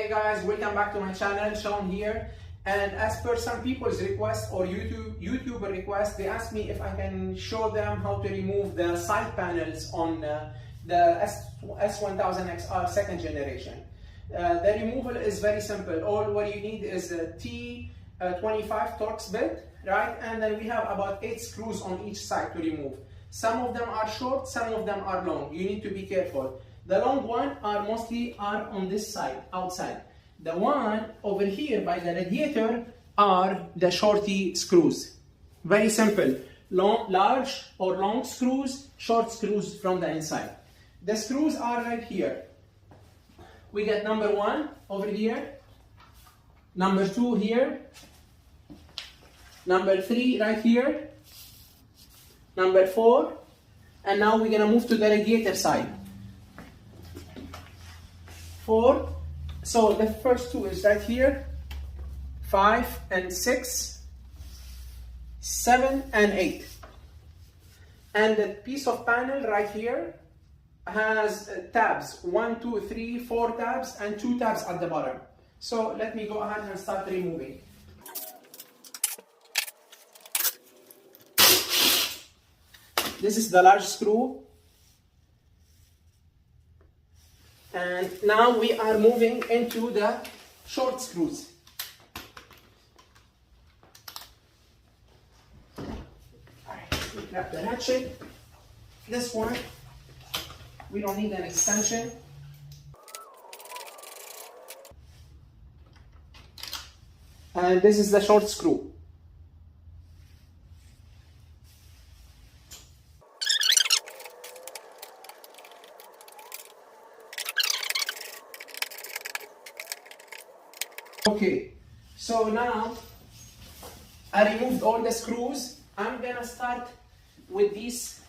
Hey guys, welcome back to my channel, Sean here. And as per some people's request or YouTuber request, they asked me if I can show them how to remove the side panels on the S1000XR second generation. The removal is very simple. All what you need is a T25 Torx bit, right? And then we have about 8 screws on each side to remove. Some of them are short, some of them are long. You need to be careful. The long one mostly are on this side, outside. The one over here by the radiator are the shorty screws. Very simple. Large or long screws, short screws from the inside. The screws are right here. We get number 1 over here, number 2 here, number 3 right here, number 4, and now we're gonna move to the radiator side. 4, so the first 2 is right here, 5 and 6, 7 and 8. And the piece of panel right here has tabs, 1, 2, 3, 4 tabs and 2 tabs at the bottom. So let me go ahead and start removing. This is the large screw. And now we are moving into the short screws. Alright, we grab the ratchet. This one, we don't need an extension. And this is the short screw. Okay, so now I removed all the screws. I'm gonna start with these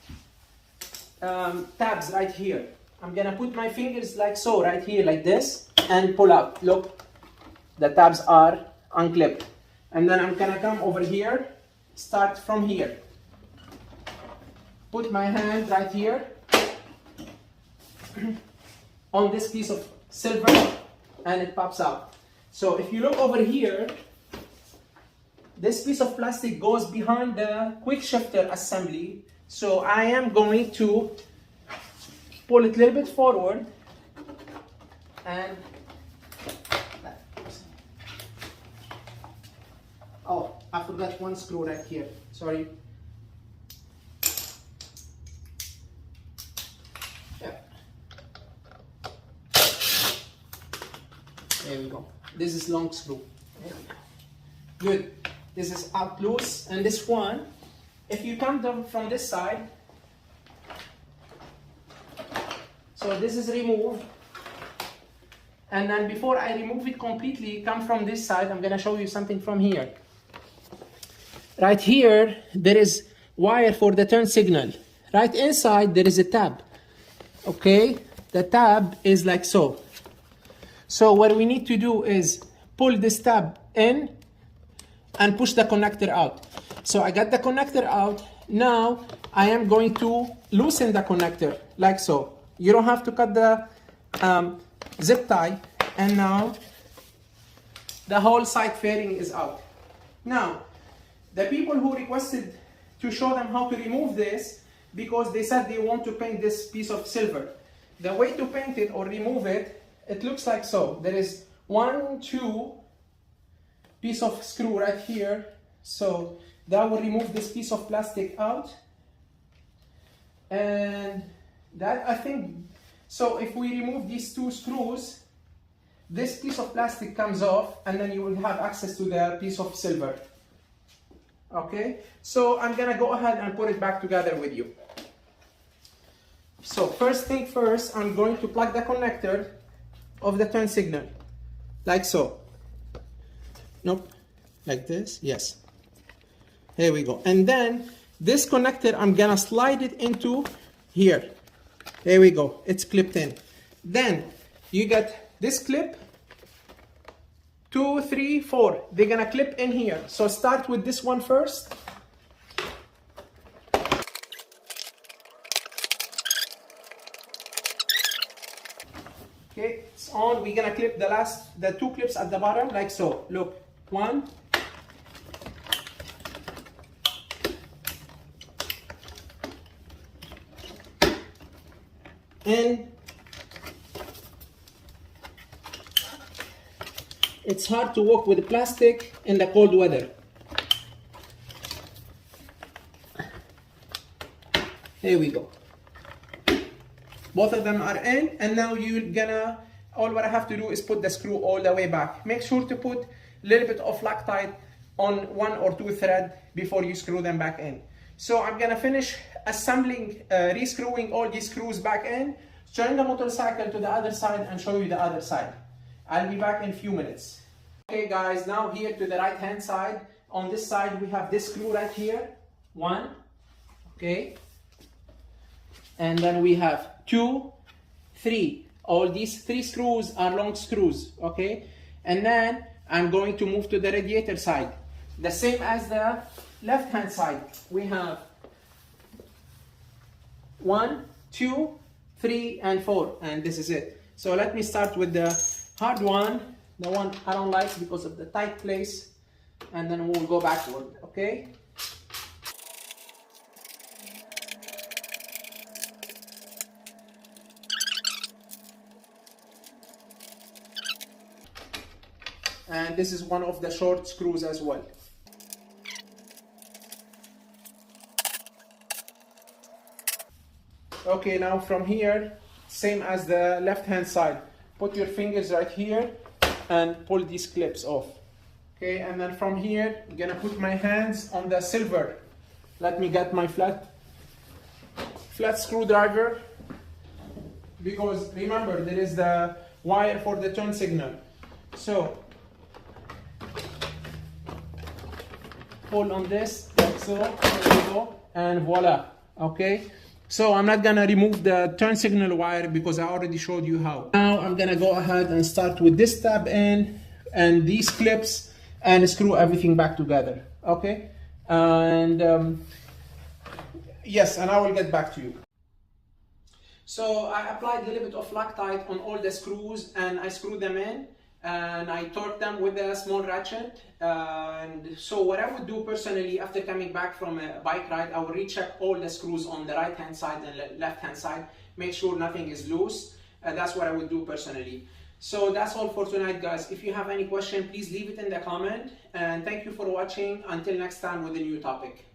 tabs right here. I'm gonna put my fingers like so, right here, like this, and pull up. Look, the tabs are unclipped. And then I'm gonna come over here, start from here. Put my hand right here on this piece of silver, and it pops out. So if you look over here, this piece of plastic goes behind the quick shifter assembly. So I am going to pull it a little bit forward and oh, I forgot one screw right here. Sorry. Yeah. There we go. This is long screw. Good. This is out loose, and this one, if you come down from this side, so this is removed, and then before I remove it completely, come from this side, I'm gonna show you something from here. Right here, there is wire for the turn signal. Right inside, there is a tab. Okay, the tab is like so. So what we need to do is pull this tab in and push the connector out. So I got the connector out. Now I am going to loosen the connector like so. You don't have to cut the zip tie. And now the whole side fairing is out. Now, the people who requested to show them how to remove this, because they said they want to paint this piece of silver. The way to paint it or remove it, it looks like so. There is 1, 2 piece of screw right here. So that will remove this piece of plastic out. And that, I think, so if we remove these 2 screws, this piece of plastic comes off, and then you will have access to the piece of silver. Okay, so I'm gonna go ahead and put it back together with you. So first thing first, I'm going to plug the connector of the turn signal, like so. Nope, like this, yes. Here we go. And then this connector, I'm gonna slide it into here. There we go, it's clipped in. Then you get this clip, 2, 3, 4. They're gonna clip in here. So start with this one first. Okay, it's on, we're gonna clip the two clips at the bottom like so. Look, one, and it's hard to work with plastic in the cold weather. Here we go. Both of them are in, and now all what I have to do is put the screw all the way back. Make sure to put a little bit of Loctite on one or two threads before you screw them back in. So I'm gonna finish assembling, re-screwing all these screws back in, turn the motorcycle to the other side and show you the other side. I'll be back in a few minutes. Okay guys, now here to the right hand side. On this side we have this screw right here, one, okay, and then we have two, three. All these three screws are long screws, okay, and then I'm going to move to the radiator side. The same as the left hand side. We have 1, 2, 3, and 4, and this is it. So let me start with the hard one, the one I don't like because of the tight place, and then we'll go backward, okay? And this is one of the short screws as well. Okay, now from here, same as the left hand side. Put your fingers right here and pull these clips off. Okay, and then from here, I'm gonna put my hands on the silver. Let me get my flat screwdriver, because remember, there is the wire for the turn signal. So, pull on this, like so, there we go, and voila, okay? So I'm not gonna remove the turn signal wire because I already showed you how. Now I'm gonna go ahead and start with this tab in and these clips and screw everything back together, okay? And yes, and I will get back to you. So I applied a little bit of Loctite on all the screws and I screwed them in and I torqued them with a small ratchet. And so what I would do personally after coming back from a bike ride, I would recheck all the screws on the right hand side and left hand side, make sure nothing is loose. That's what I would do personally. So that's all for tonight guys. If you have any question, please leave it in the comment, and thank you for watching. Until next time with a new topic.